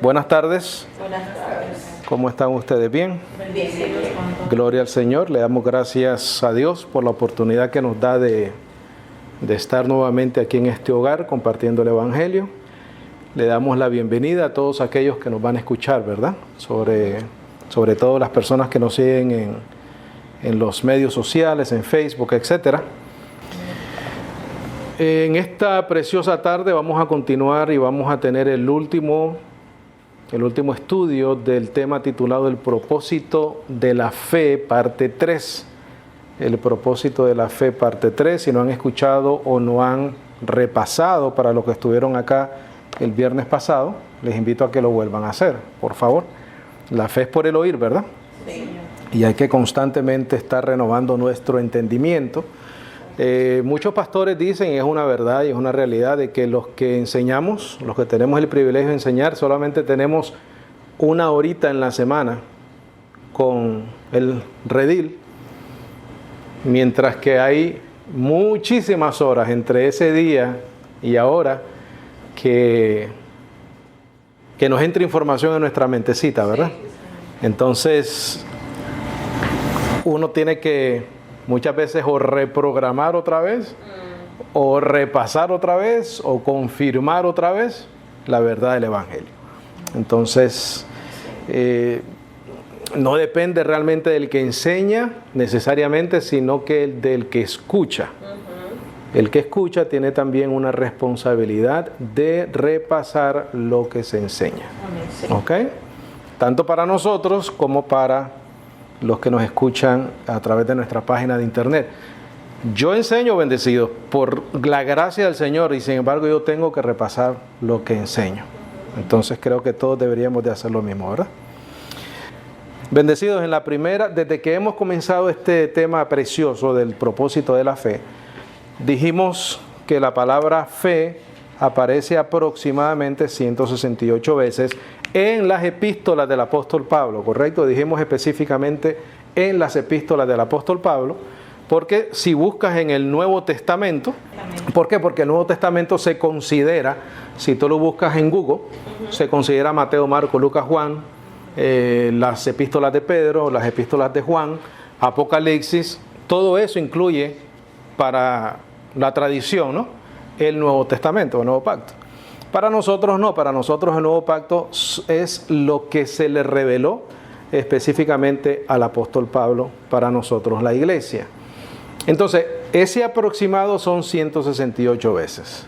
Buenas tardes. Buenas tardes. ¿Cómo están ustedes? ¿Bien? Bien. Gloria al Señor. Le damos gracias a Dios por la oportunidad que nos da de estar nuevamente aquí en este hogar compartiendo el Evangelio. Le damos la bienvenida a todos aquellos que nos van a escuchar, ¿verdad? Sobre todo las personas que nos siguen en los medios sociales, en Facebook, etcétera. En esta preciosa tarde vamos a continuar y vamos a tener el último estudio del tema titulado El propósito de la fe, parte 3. El propósito de la fe, parte 3. Si no han escuchado o no han repasado para los que estuvieron acá el viernes pasado, les invito a que lo vuelvan a hacer, por favor. La fe es por el oír, ¿verdad? Sí. Y hay que constantemente estar renovando nuestro entendimiento. Muchos pastores dicen, y es una verdad y es una realidad, de que los que enseñamos, los que tenemos el privilegio de enseñar, solamente tenemos una horita en la semana con el redil, mientras que hay muchísimas horas entre ese día y ahora que nos entre información en nuestra mentecita, ¿verdad? Entonces, uno tiene que muchas veces o reprogramar otra vez, o repasar otra vez, o confirmar otra vez la verdad del Evangelio. Entonces, no depende realmente del que enseña necesariamente, sino que del que escucha. El que escucha tiene también una responsabilidad de repasar lo que se enseña. ¿Ok? Tanto para nosotros como para los que nos escuchan a través de nuestra página de internet. Yo enseño bendecido por la gracia del Señor y sin embargo yo tengo que repasar lo que enseño. Entonces creo que todos deberíamos de hacer lo mismo, ¿verdad? Bendecidos, en la primera, desde que hemos comenzado este tema precioso del propósito de la fe, dijimos que la palabra fe aparece aproximadamente 168 veces en las epístolas del apóstol Pablo, ¿correcto? Dijimos específicamente en las epístolas del apóstol Pablo, porque si buscas en el Nuevo Testamento, ¿por qué? Porque el Nuevo Testamento se considera, si tú lo buscas en Google, se considera Mateo, Marcos, Lucas, Juan, las epístolas de Pedro, las epístolas de Juan, Apocalipsis, todo eso incluye para la tradición, ¿no?, el Nuevo Testamento, el Nuevo Pacto. Para nosotros no, para nosotros el Nuevo Pacto es lo que se le reveló específicamente al apóstol Pablo para nosotros, la iglesia. Entonces, ese aproximado son 168 veces.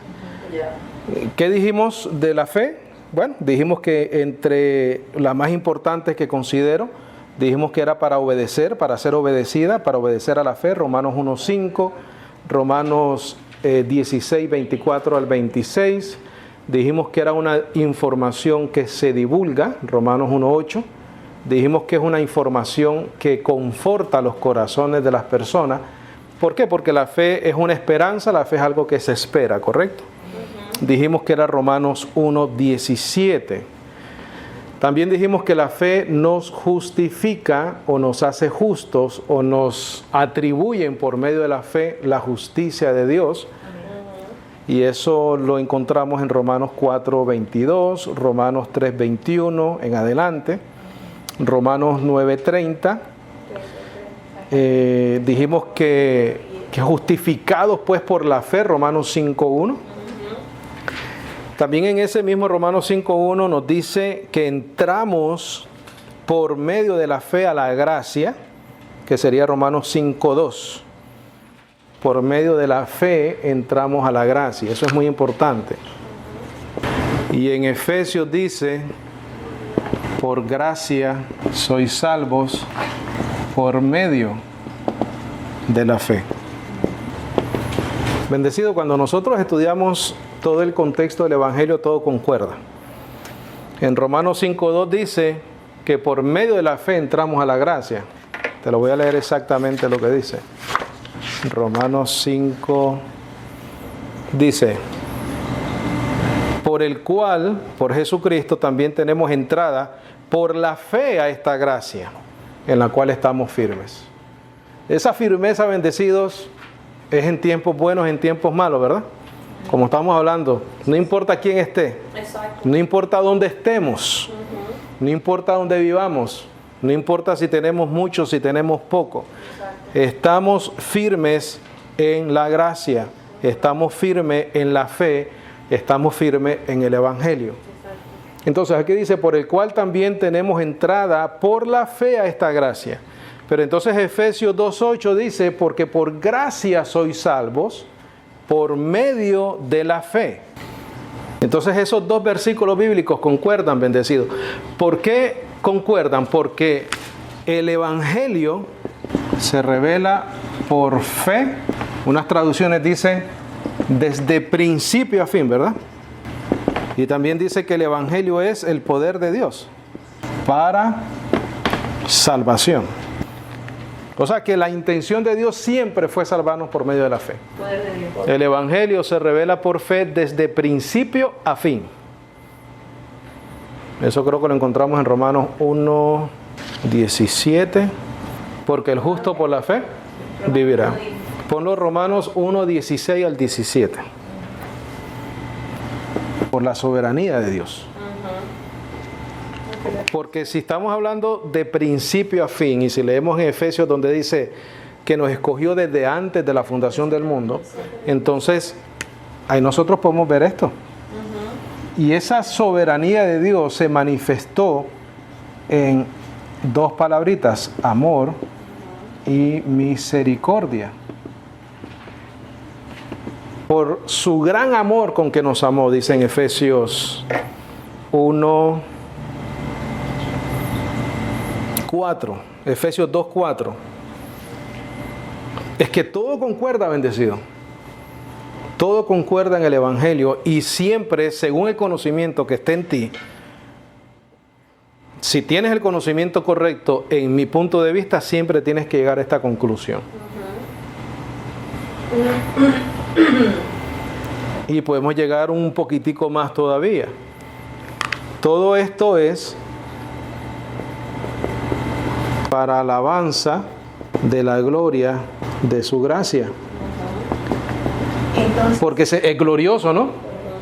¿Qué dijimos de la fe? Bueno, dijimos que entre las más importantes que considero, dijimos que era para obedecer, para ser obedecida, para obedecer a la fe, Romanos 1:5, Romanos 16, 24 al 26. Dijimos que era una información que se divulga, Romanos 1:8. Dijimos que es una información que conforta los corazones de las personas. ¿Por qué? Porque la fe es una esperanza, la fe es algo que se espera, ¿correcto? Dijimos que era Romanos 1:17. También dijimos que la fe nos justifica o nos hace justos o nos atribuyen por medio de la fe la justicia de Dios. Y eso lo encontramos en Romanos 4:22, Romanos 3:21 en adelante, Romanos 9:30. Dijimos que justificados pues por la fe, Romanos 5:1. También en ese mismo Romanos 5:1 nos dice que entramos por medio de la fe a la gracia, que sería Romanos 5:2. Por medio de la fe entramos a la gracia. Eso es muy importante. Y en Efesios dice, por gracia sois salvos por medio de la fe. Bendecido, cuando nosotros estudiamos todo el contexto del Evangelio, todo concuerda. En Romanos 5:2 dice que por medio de la fe entramos a la gracia. Te lo voy a leer exactamente lo que dice. Romanos 5 dice, por el cual, por Jesucristo, también tenemos entrada por la fe a esta gracia, en la cual estamos firmes. Esa firmeza, bendecidos, es en tiempos buenos, en tiempos malos, ¿verdad? Como estamos hablando, no importa quién esté, no importa dónde estemos, no importa dónde vivamos, no importa si tenemos mucho, si tenemos poco, estamos firmes en la gracia, estamos firmes en la fe, estamos firmes en el Evangelio. Entonces aquí dice, por el cual también tenemos entrada por la fe a esta gracia. Pero entonces Efesios 2:8 dice, porque por gracia sois salvos por medio de la fe. Entonces esos dos versículos bíblicos concuerdan, bendecidos. ¿Por qué concuerdan? Porque el Evangelio se revela por fe. Unas traducciones dicen desde principio a fin, ¿verdad? Y también dice que el Evangelio es el poder de Dios para salvación. O sea que la intención de Dios siempre fue salvarnos por medio de la fe. El Evangelio se revela por fe desde principio a fin. Eso creo que lo encontramos en Romanos 1:17. Porque el justo por la fe vivirá. Ponlo Romanos 1:16 al 17. Por la soberanía de Dios. Porque si estamos hablando de principio a fin, y si leemos en Efesios donde dice que nos escogió desde antes de la fundación del mundo, entonces ahí nosotros podemos ver esto. Y esa soberanía de Dios se manifestó en dos palabritas, amor y misericordia. Por su gran amor con que nos amó, dice en Efesios 1:4, Efesios 2:4. Es que todo concuerda, bendecido. Todo concuerda en el Evangelio y siempre, según el conocimiento que esté en ti, si tienes el conocimiento correcto, en mi punto de vista, siempre tienes que llegar a esta conclusión. Y podemos llegar un poquitico más todavía. Todo esto es para alabanza de la gloria de su gracia. Entonces, porque es glorioso, ¿no?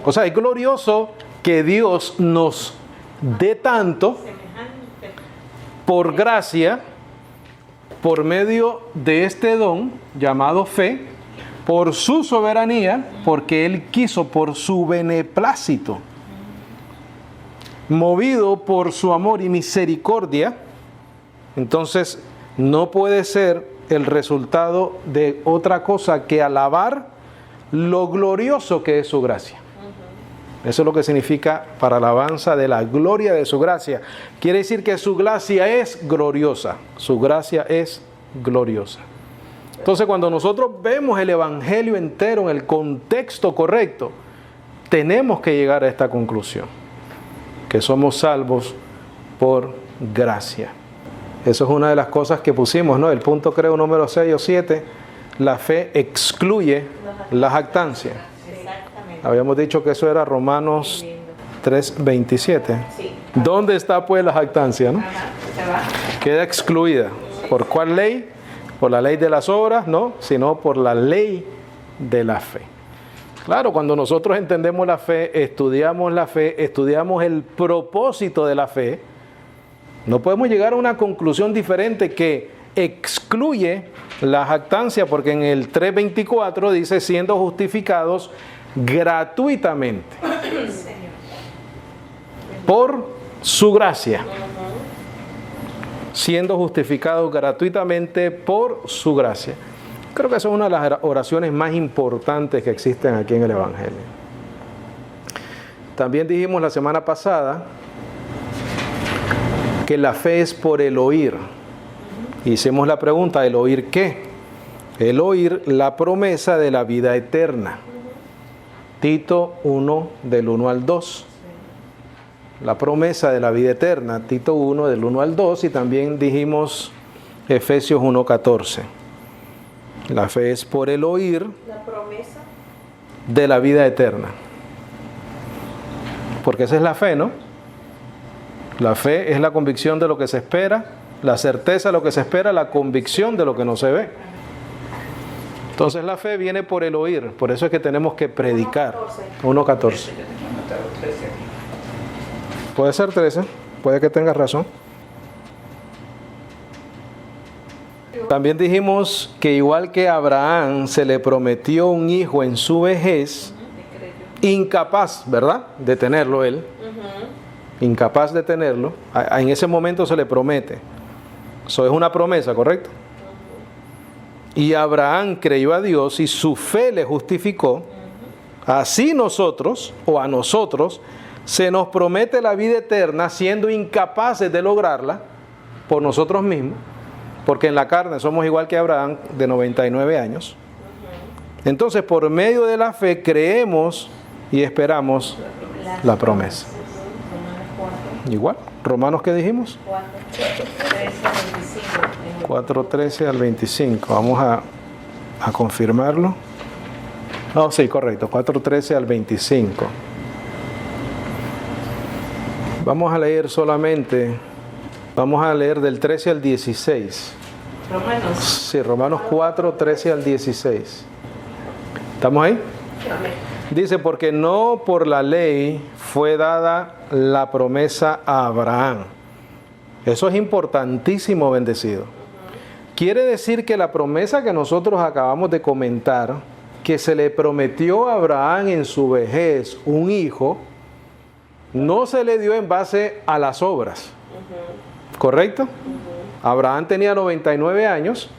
O sea, es glorioso que Dios nos dé tanto por gracia, por medio de este don llamado fe, por su soberanía, porque Él quiso, por su beneplácito, movido por su amor y misericordia. Entonces, no puede ser el resultado de otra cosa que alabar lo glorioso que es su gracia. Eso es lo que significa para alabanza de la gloria de su gracia. Quiere decir que su gracia es gloriosa. Su gracia es gloriosa. Entonces, cuando nosotros vemos el Evangelio entero en el contexto correcto, tenemos que llegar a esta conclusión, que somos salvos por gracia. Eso es una de las cosas que pusimos, ¿no? El punto, creo, número 6 o 7, la fe excluye la jactancia. Habíamos dicho que eso era Romanos 3:27. ¿Dónde está pues la jactancia, no? Queda excluida. ¿Por cuál ley? Por la ley de las obras, no, sino por la ley de la fe. Claro, cuando nosotros entendemos la fe, estudiamos el propósito de la fe, no podemos llegar a una conclusión diferente que excluye la jactancia, porque en el 3:24 dice, siendo justificados gratuitamente por su gracia. Siendo justificados gratuitamente por su gracia. Creo que esa es una de las oraciones más importantes que existen aquí en el Evangelio. También dijimos la semana pasada que la fe es por el oír. Hicimos la pregunta, ¿el oír qué? El oír la promesa de la vida eterna. Tito 1, del 1 al 2. La promesa de la vida eterna, Tito 1, del 1 al 2, y también dijimos Efesios 1:14. La fe es por el oír la promesa de la vida eterna. Porque esa es la fe, ¿no? La fe es la convicción de lo que se espera, la certeza de lo que se espera, la convicción de lo que no se ve. Entonces la fe viene por el oír, por eso es que tenemos que predicar. 1.14. Puede ser 13, puede que tengas razón. También dijimos que igual que a Abraham se le prometió un hijo en su vejez, incapaz, ¿verdad?, de tenerlo él. Incapaz de tenerlo. En ese momento se le promete. Eso es una promesa, ¿correcto? Y Abraham creyó a Dios y su fe le justificó. Así nosotros, o a nosotros, se nos promete la vida eterna siendo incapaces de lograrla por nosotros mismos, porque en la carne somos igual que Abraham, de 99 años. Entonces, por medio de la fe creemos y esperamos la promesa. Igual, Romanos, ¿qué dijimos? 4:13 al 25. Vamos a confirmarlo. No, sí, correcto, 4:13 al 25. Vamos a leer solamente, vamos a leer del 13 al 16. Romanos. Sí, Romanos 4:13 al 16. ¿Estamos ahí? Amén. Dice, porque no por la ley fue dada la promesa a Abraham. Eso es importantísimo, bendecido. Quiere decir que la promesa que nosotros acabamos de comentar, que se le prometió a Abraham en su vejez un hijo, no se le dio en base a las obras. ¿Correcto? Abraham tenía 99 años,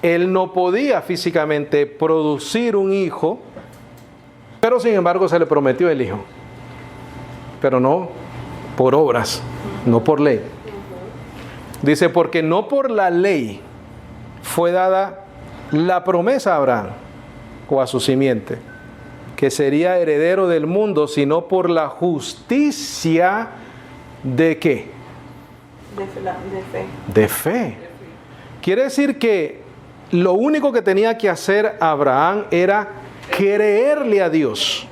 él no podía físicamente producir un hijo, pero sin embargo se le prometió el hijo. Pero no por obras, no por ley. Dice, porque no por la ley fue dada la promesa a Abraham o a su simiente, que sería heredero del mundo, sino por la justicia de ¿qué? De fe. De fe. Quiere decir que lo único que tenía que hacer Abraham era creerle a Dios.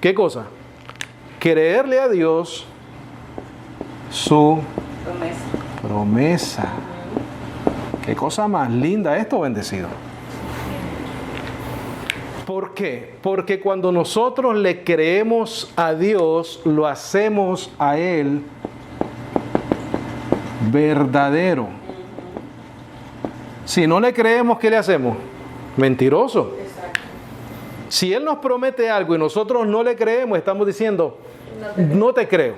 ¿Qué cosa? Creerle a Dios su promesa. Qué cosa más linda esto, bendecido. ¿Por qué? Porque cuando nosotros le creemos a Dios, lo hacemos a Él verdadero. Si no le creemos, ¿qué le hacemos? Mentiroso. Si Él nos promete algo y nosotros no le creemos, estamos diciendo, no te creo.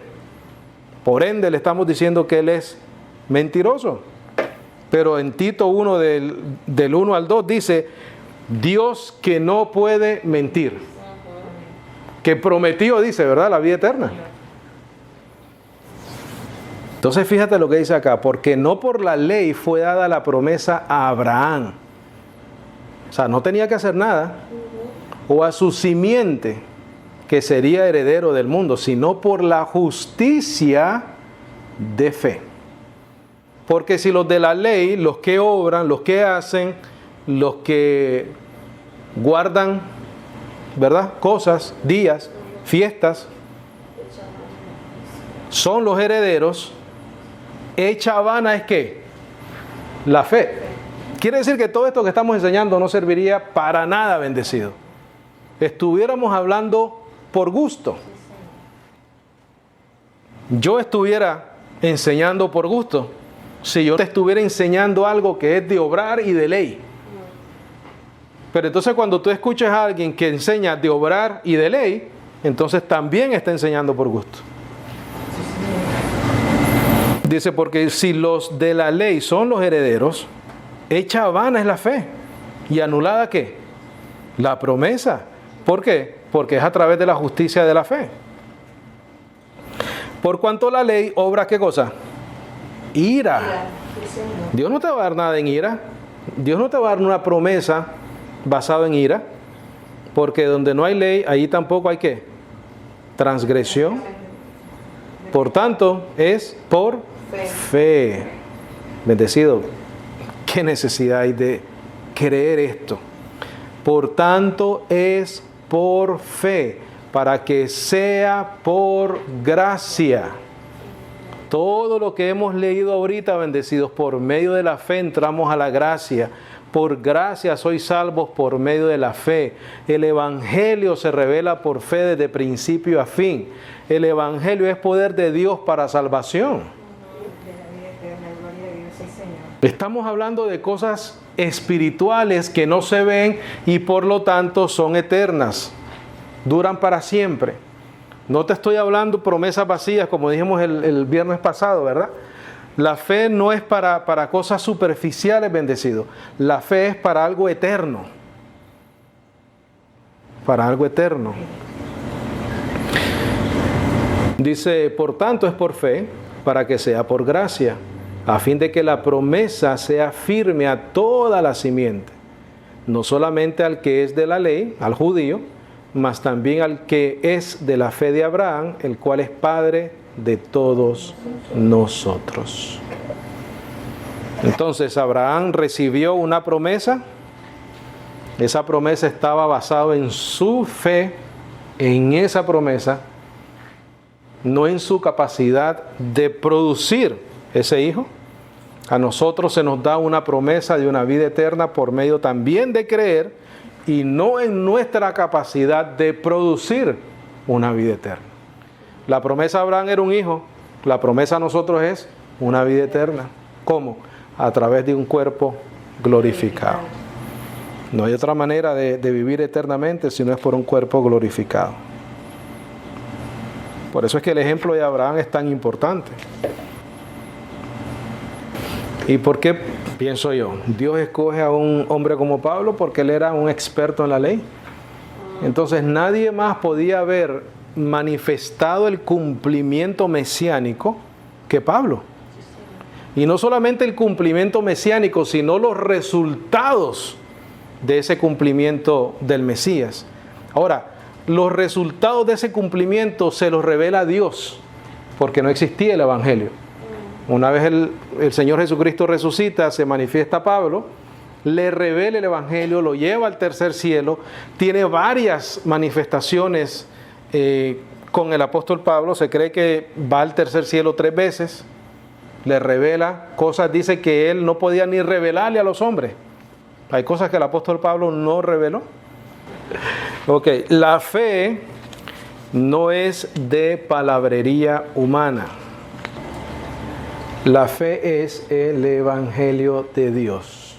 Por ende, le estamos diciendo que Él es mentiroso. Pero en Tito 1, del 1 al 2, dice, Dios que no puede mentir. Que prometió, dice, ¿verdad?, la vida eterna. Entonces, fíjate lo que dice acá. Porque no por la ley fue dada la promesa a Abraham. O sea, no tenía que hacer nada. O a su simiente, que sería heredero del mundo, sino por la justicia de fe. Porque si los de la ley, los que obran, los que hacen, los que guardan, ¿verdad?, cosas, días, fiestas, son los herederos, hecha vana es ¿qué? La fe. Quiere decir que todo esto que estamos enseñando no serviría para nada, bendecido. Estuviéramos hablando por gusto. Yo estuviera enseñando por gusto si yo te estuviera enseñando algo que es de obrar y de ley. Pero entonces cuando tú escuchas a alguien que enseña de obrar y de ley, entonces también está enseñando por gusto. Dice, porque si los de la ley son los herederos, hecha vana es la fe. ¿Y anulada qué? La promesa. ¿Por qué? Porque es a través de la justicia de la fe. Por cuanto la ley obra, ¿qué cosa? Ira. Dios no te va a dar nada en ira. Dios no te va a dar una promesa basada en ira. Porque donde no hay ley, ahí tampoco hay ¿qué? Transgresión. Por tanto, es por fe. Bendecido. ¿Qué necesidad hay de creer esto? Por tanto, es por fe, para que sea por gracia. Todo lo que hemos leído ahorita, bendecidos, por medio de la fe entramos a la gracia. Por gracia sois salvos por medio de la fe. El Evangelio se revela por fe desde principio a fin. El Evangelio es poder de Dios para salvación. Estamos hablando de cosas espirituales que no se ven y por lo tanto son eternas. Duran para siempre. No te estoy hablando promesas vacías como dijimos el viernes pasado, ¿verdad? La fe no es para cosas superficiales, bendecido. La fe es para algo eterno. Para algo eterno. Dice, por tanto es por fe, para que sea por gracia, a fin de que la promesa sea firme a toda la simiente, no solamente al que es de la ley, al judío, mas también al que es de la fe de Abraham, el cual es Padre de todos nosotros. Entonces Abraham recibió una promesa. Esa promesa estaba basada en su fe, en esa promesa, no en su capacidad de producir ese hijo. A nosotros se nos da una promesa de una vida eterna por medio también de creer y no en nuestra capacidad de producir una vida eterna. La promesa a Abraham era un hijo, la promesa a nosotros es una vida eterna. ¿Cómo? A través de un cuerpo glorificado. No hay otra manera de vivir eternamente si no es por un cuerpo glorificado. Por eso es que el ejemplo de Abraham es tan importante. ¿Y por qué pienso yo? Dios escoge a un hombre como Pablo porque él era un experto en la ley. Entonces nadie más podía haber manifestado el cumplimiento mesiánico que Pablo. Y no solamente el cumplimiento mesiánico, sino los resultados de ese cumplimiento del Mesías. Ahora, los resultados de ese cumplimiento se los revela Dios, porque no existía el Evangelio. Una vez el Señor Jesucristo resucita, se manifiesta a Pablo, le revela el Evangelio, lo lleva al tercer cielo, tiene varias manifestaciones con el apóstol Pablo, se cree que va al tercer cielo 3 veces, le revela cosas, dice que él no podía ni revelarle a los hombres. Hay cosas que el apóstol Pablo no reveló. Ok, la fe no es de palabrería humana. La fe es el Evangelio de Dios.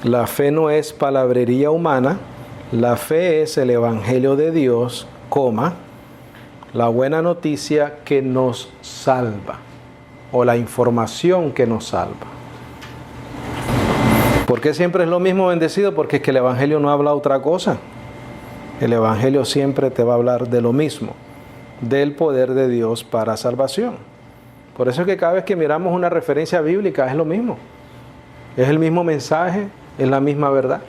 La fe no es palabrería humana. La fe es el Evangelio de Dios, la buena noticia que nos salva, o la información que nos salva. ¿Por qué siempre es lo mismo, bendecido? Porque es que el Evangelio no habla otra cosa. El Evangelio siempre te va a hablar de lo mismo, del poder de Dios para salvación. Por eso es que cada vez que miramos una referencia bíblica es lo mismo. Es el mismo mensaje, es la misma verdad.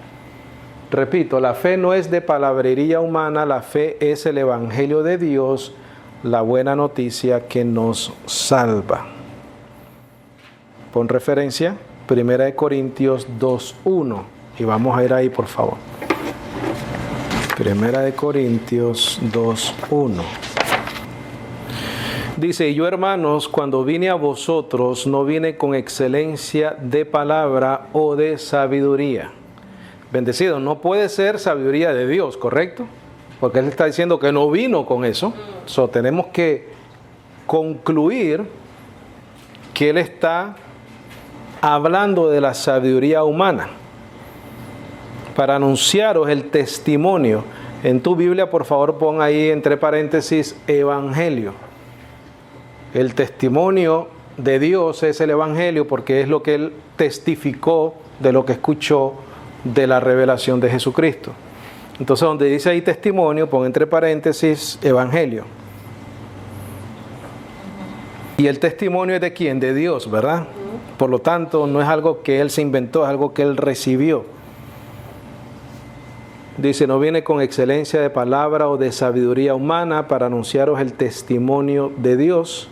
Repito, la fe no es de palabrería humana, la fe es el Evangelio de Dios, la buena noticia que nos salva. Pon referencia, 1 Corintios 2:1, y vamos a ir ahí, por favor. 1 Corintios 2:1. Dice, y yo, hermanos, cuando vine a vosotros, no vine con excelencia de palabra o de sabiduría. Bendecido, no puede ser sabiduría de Dios, ¿correcto? Porque Él está diciendo que no vino con eso. So, tenemos que concluir que Él está hablando de la sabiduría humana. Para anunciaros el testimonio. En tu Biblia, por favor, pon ahí entre paréntesis, evangelio. El testimonio de Dios es el Evangelio porque es lo que Él testificó de lo que escuchó de la revelación de Jesucristo. Entonces, donde dice ahí testimonio, pon entre paréntesis Evangelio. Y el testimonio es de quién? De Dios, ¿verdad? Por lo tanto, no es algo que Él se inventó, es algo que Él recibió. Dice, no viene con excelencia de palabra o de sabiduría humana para anunciaros el testimonio de Dios,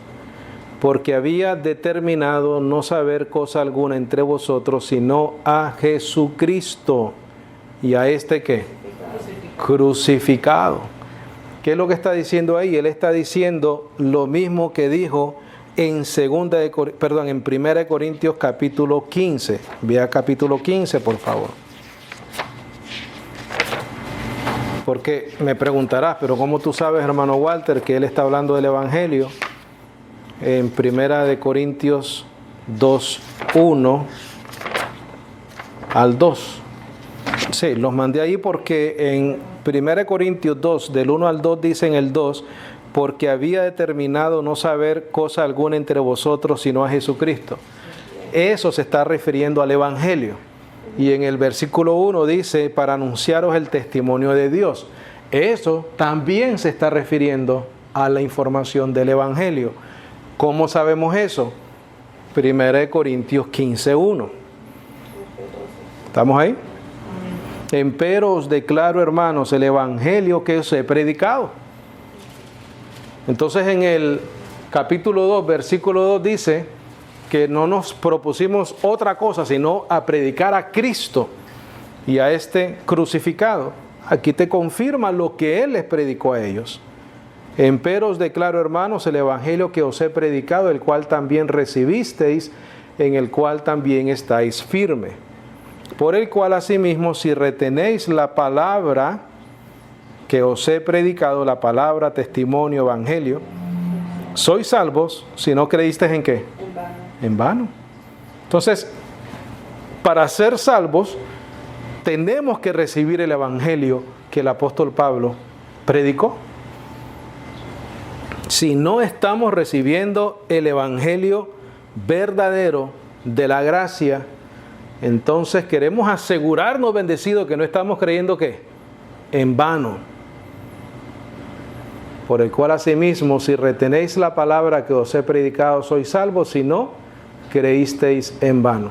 porque había determinado no saber cosa alguna entre vosotros, sino a Jesucristo. ¿Y a este qué? Crucificado. ¿Qué es lo que está diciendo ahí? Él está diciendo lo mismo que dijo en en 1 Corintios capítulo 15. Vea capítulo 15, por favor. Porque me preguntarás, pero ¿cómo tú sabes, hermano Walter, que él está hablando del Evangelio? En 1 Corintios 2, 1 al 2. Sí, los mandé ahí porque en 1 Corintios 2, del 1 al 2, dice en el 2, porque había determinado no saber cosa alguna entre vosotros sino a Jesucristo. Eso se está refiriendo al Evangelio. Y en el versículo 1 dice, para anunciaros el testimonio de Dios. Eso también se está refiriendo a la información del Evangelio. ¿Cómo sabemos eso? 1 Corintios 15, 1. ¿Estamos ahí? Empero os declaro, hermanos, el Evangelio que os he predicado. Entonces en el capítulo 2, versículo 2 dice que no nos propusimos otra cosa sino a predicar a Cristo y a este crucificado. Aquí te confirma lo que Él les predicó a ellos. Empero os declaro, hermanos, el Evangelio que os he predicado, el cual también recibisteis, en el cual también estáis firme. Por el cual asimismo, si retenéis la palabra que os he predicado, la palabra, testimonio, evangelio, sois salvos si no creísteis en qué. En vano. Entonces, para ser salvos, tenemos que recibir el Evangelio que el apóstol Pablo predicó. Si no estamos recibiendo el Evangelio verdadero de la gracia, entonces queremos asegurarnos, bendecidos, que no estamos creyendo ¿qué? En vano. Por el cual asimismo, si retenéis la palabra que os he predicado, sois salvos, si no creísteis en vano.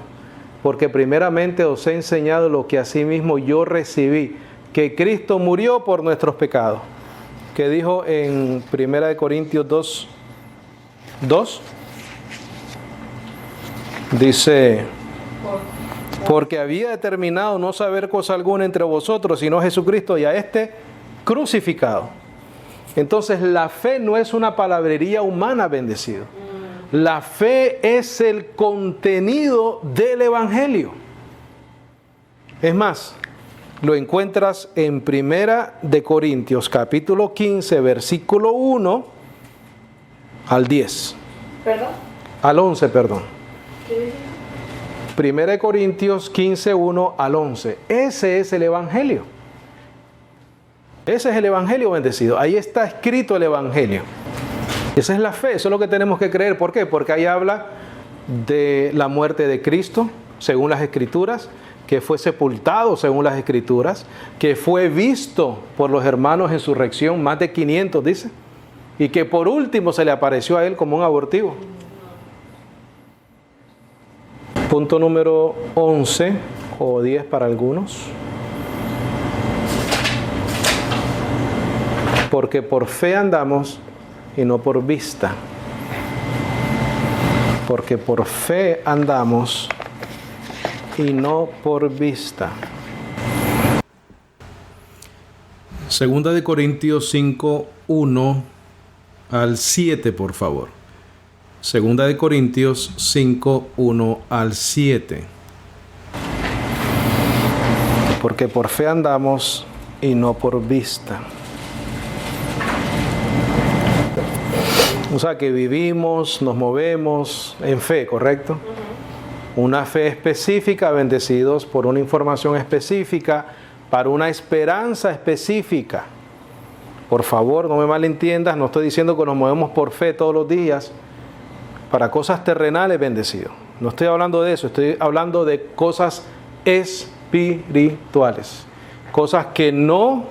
Porque primeramente os he enseñado lo que asimismo yo recibí, que Cristo murió por nuestros pecados. Que dijo en 1 Corintios 2, 2, dice, porque había determinado no saber cosa alguna entre vosotros, sino Jesucristo y a este crucificado. Entonces la fe no es una palabrería humana, bendecido. La fe es el contenido del Evangelio. Es más, lo encuentras en 1 Corintios capítulo 15, versículo 1 al 10. ¿Perdón? Al 11, perdón. ¿Qué dice? 1 Corintios 15, 1 al 11. Ese es el Evangelio. Ese es el Evangelio, bendecido. Ahí está escrito el Evangelio. Esa es la fe, eso es lo que tenemos que creer. ¿Por qué? Porque ahí habla de la muerte de Cristo, según las Escrituras, que fue sepultado, según las Escrituras, que fue visto por los hermanos en su resurrección, más de 500 dice, y que por último se le apareció a él como un abortivo. Punto número 11 o 10 para algunos. Porque por fe andamos y no por vista. Porque por fe andamos y no por vista. Segunda de Corintios 5, 1 al 7, por favor. Segunda de Corintios 5, 1 al 7. Porque por fe andamos y no por vista. O sea que vivimos, nos movemos en fe, ¿correcto? Una fe específica, bendecidos por una información específica, para una esperanza específica. Por favor, no me malentiendas, no estoy diciendo que nos movemos por fe todos los días para cosas terrenales, bendecidos. No estoy hablando de eso, estoy hablando de cosas espirituales, cosas que no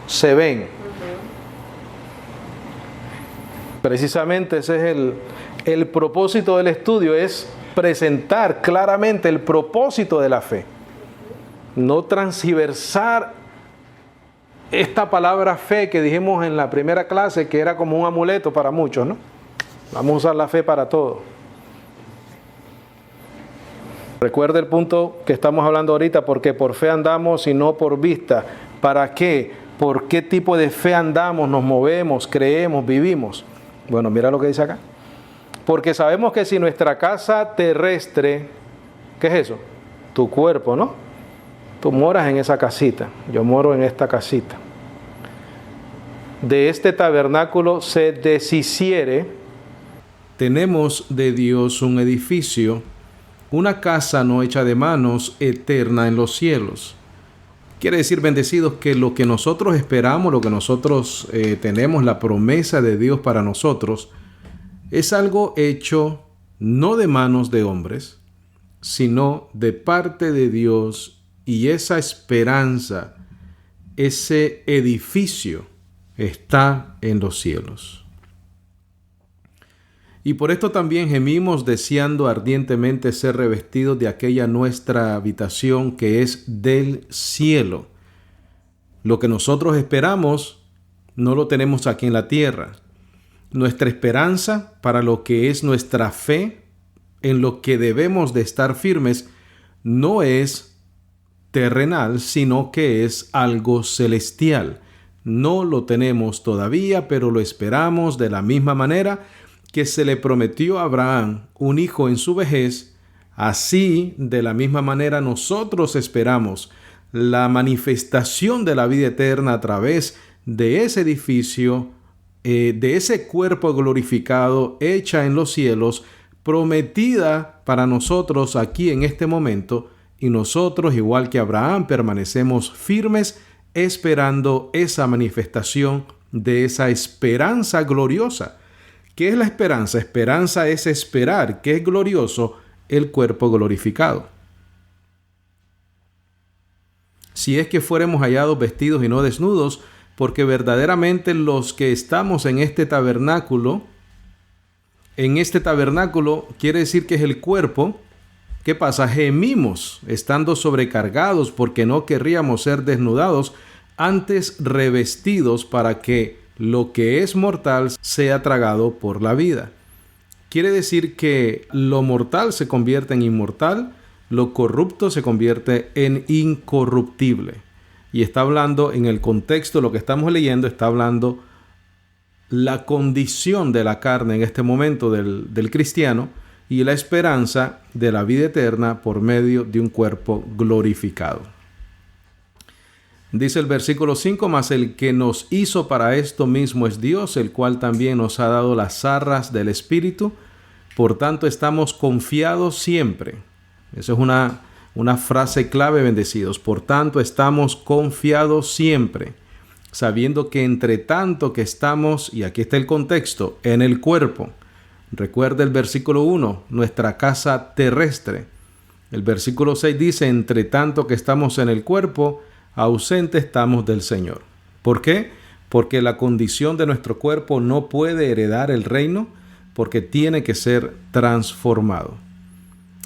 se ven. Precisamente ese es el propósito del estudio, es presentar claramente el propósito de la fe. No transgiversar esta palabra fe que dijimos en la primera clase, que era como un amuleto para muchos, ¿no? Vamos a usar la fe para todo. Recuerda el punto que estamos hablando ahorita, porque por fe andamos y no por vista. ¿Para qué? ¿Por qué tipo de fe andamos, nos movemos, creemos, vivimos? Bueno, mira lo que dice acá. Porque sabemos que si nuestra casa terrestre, ¿qué es eso? Tu cuerpo, ¿no? Tú moras en esa casita, yo moro en esta casita. De este tabernáculo se deshiciere, tenemos de Dios un edificio, una casa no hecha de manos, eterna en los cielos. Quiere decir, bendecidos, que lo que nosotros esperamos, lo que nosotros tenemos, la promesa de Dios para nosotros, es algo hecho no de manos de hombres, sino de parte de Dios, y esa esperanza, ese edificio, está en los cielos. Y por esto también gemimos deseando ardientemente ser revestidos de aquella nuestra habitación que es del cielo. Lo que nosotros esperamos no lo tenemos aquí en la tierra. Nuestra esperanza para lo que es nuestra fe, en lo que debemos de estar firmes, no es terrenal, sino que es algo celestial. No lo tenemos todavía, pero lo esperamos de la misma manera que se le prometió a Abraham un hijo en su vejez. Así, de la misma manera, nosotros esperamos la manifestación de la vida eterna a través de ese edificio, de ese cuerpo glorificado hecha en los cielos, prometida para nosotros aquí en este momento, y nosotros, igual que Abraham, permanecemos firmes esperando esa manifestación de esa esperanza gloriosa. ¿Qué es la esperanza? Esperanza es esperar, que es glorioso, el cuerpo glorificado. Si es que fuéramos hallados vestidos y no desnudos, porque verdaderamente los que estamos en este tabernáculo quiere decir que es el cuerpo. ¿Qué pasa? Gemimos estando sobrecargados porque no querríamos ser desnudados, antes revestidos para que lo que es mortal sea tragado por la vida. Quiere decir que lo mortal se convierte en inmortal, lo corrupto se convierte en incorruptible. Y está hablando en el contexto, lo que estamos leyendo, está hablando la condición de la carne en este momento del cristiano, y la esperanza de la vida eterna por medio de un cuerpo glorificado. Dice el versículo 5, mas el que nos hizo para esto mismo es Dios, el cual también nos ha dado las arras del Espíritu. Por tanto, estamos confiados siempre. Esa es una frase clave, bendecidos. Por tanto, estamos confiados siempre, sabiendo que entre tanto que estamos, y aquí está el contexto, en el cuerpo. Recuerda el versículo 1, nuestra casa terrestre. El versículo 6 dice, entre tanto que estamos en el cuerpo, ausente estamos del Señor. ¿Por qué? Porque la condición de nuestro cuerpo no puede heredar el reino, porque tiene que ser transformado.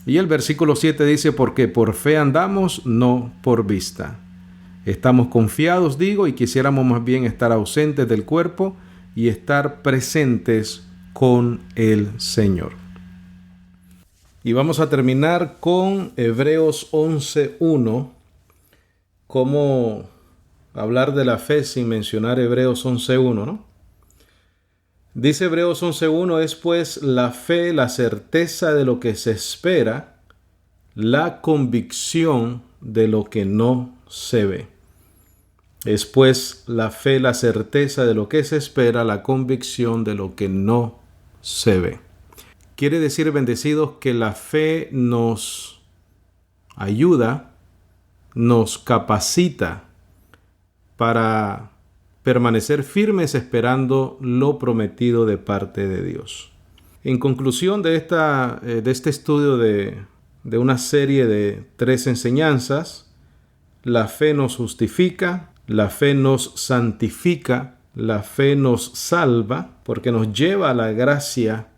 Y el versículo 7 dice, porque por fe andamos, no por vista. Estamos confiados, digo, y quisiéramos más bien estar ausentes del cuerpo y estar presentes con el Señor. Y vamos a terminar con Hebreos 11:1. ¿Cómo hablar de la fe sin mencionar Hebreos 11:1, no? Dice Hebreos 11:1, es pues la fe, la certeza de lo que se espera, la convicción de lo que no se ve. Es pues la fe, la certeza de lo que se espera, la convicción de lo que no se ve. Quiere decir, bendecidos, que la fe nos ayuda, nos capacita para permanecer firmes esperando lo prometido de parte de Dios. En conclusión de este estudio de una serie de 3 enseñanzas, la fe nos justifica, la fe nos santifica, la fe nos salva, porque nos lleva a la gracia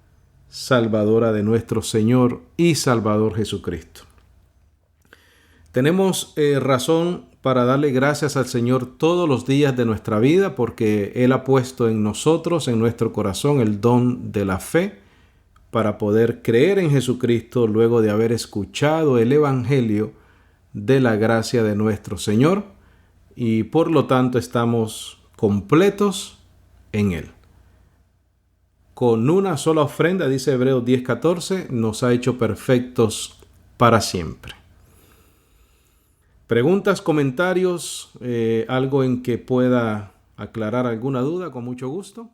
salvadora de nuestro Señor y Salvador Jesucristo. Tenemos razón para darle gracias al Señor todos los días de nuestra vida, porque Él ha puesto en nosotros, en nuestro corazón, el don de la fe para poder creer en Jesucristo luego de haber escuchado el Evangelio de la gracia de nuestro Señor, y por lo tanto estamos completos en Él. con una sola ofrenda, dice Hebreos 10:14, nos ha hecho perfectos para siempre. Preguntas, comentarios, algo en que pueda aclarar alguna duda, con mucho gusto.